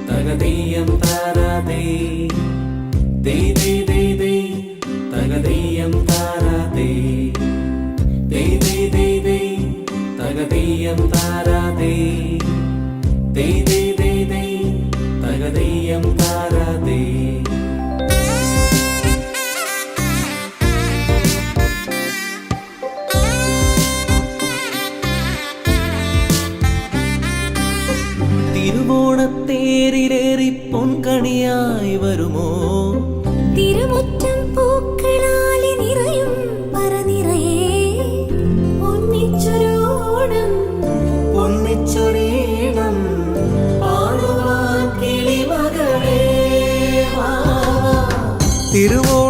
തകതീയം താരാതേ തകതീയം താരാതേ തകതീയം താരാതേ തകതീയം താരാതേ. തിരുവോണത്തേരിലേറി പൊൻകണിയായി വരുമോ തിരുമുറ്റം പൂക്കളാലി നിറയും പറനിറയേ ഒന്നിച്ചൊരോണം ഒന്നിച്ചൊരീണം പാടുവാൻ കിളിമകളേ. തിരുവോണ